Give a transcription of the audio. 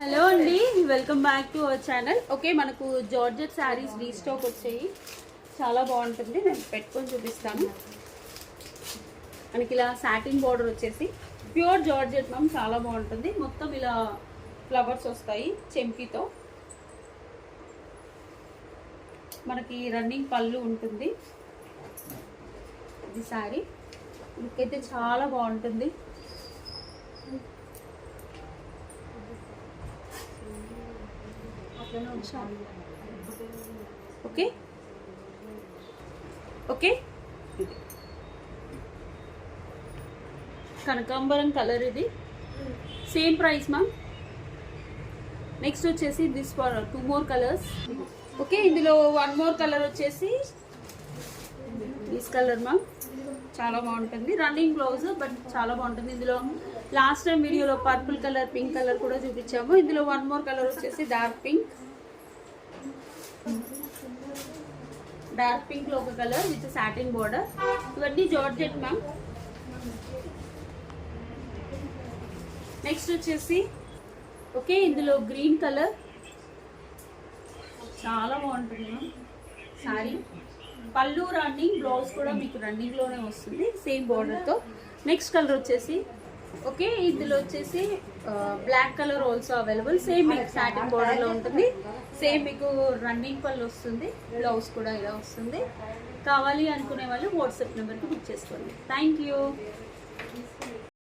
Hello అండి, welcome back to our channel. Okay, మనకు georgette saris restock వచ్చాయి. చాలా బాగుంటుంది. నేను పెట్టుకొని చూపిస్తాను. మనకి ఇలా సాటిన్ బార్డర్ వచ్చేసి ప్యూర్ జార్జెట్ మ్యామ్, చాలా బాగుంటుంది. మొత్తం ఇలా ఫ్లవర్స్ వస్తాయి చెంకీతో. మనకి రన్నింగ్ పళ్ళు ఉంటుంది. ఇది శారీ లుక్ అయితే చాలా బాగుంటుంది. ఓకే ఓకే, కనకాంబరం కలర్, ఇది సేమ్ ప్రైస్ మ్యామ్. నెక్స్ట్ వచ్చేసి this for 2 more colours. Okay, ఇందులో 1 more కలర్ వచ్చేసి దిస్ కలర్ మ్యామ్, చాలా బాగుంటుంది. రన్నింగ్ బ్లౌజ్ బట్ చాలా బాగుంటుంది. ఇందులో లాస్ట్ టైం వీడియోలో పర్పుల్ కలర్, పింక్ కలర్ కూడా చూపించాము. ఇందులో 1 more కలర్ వచ్చేసి డార్క్ పింక్ లో ఒక కలర్ విత్ సాటిన్ బోర్డర్. ఇవన్నీ జార్జెట్ మ్యామ్. నెక్స్ట్ వచ్చేసి ఓకే, ఇందులో గ్రీన్ కలర్ చాలా బాగుంటుంది మ్యామ్. సారీ పళ్ళు రన్నింగ్, బ్లౌజ్ కూడా మీకు రన్నింగ్ లోనే వస్తుంది సేమ్ బోర్డర్ తో. నెక్స్ట్ కలర్ వచ్చేసి ఓకే, ఇందులో వచ్చేసి black colour also available. Same మీకు సాటిన్ బోర్డర్ లో ఉంటుంది. సేమ్ మీకు రన్నింగ్ పళ్ళు వస్తుంది, బ్లౌజ్ కూడా ఇలా వస్తుంది. కావాలి అనుకునే వాళ్ళు వాట్సాప్ నెంబర్కి బుక్ చేసుకోండి. Thank you.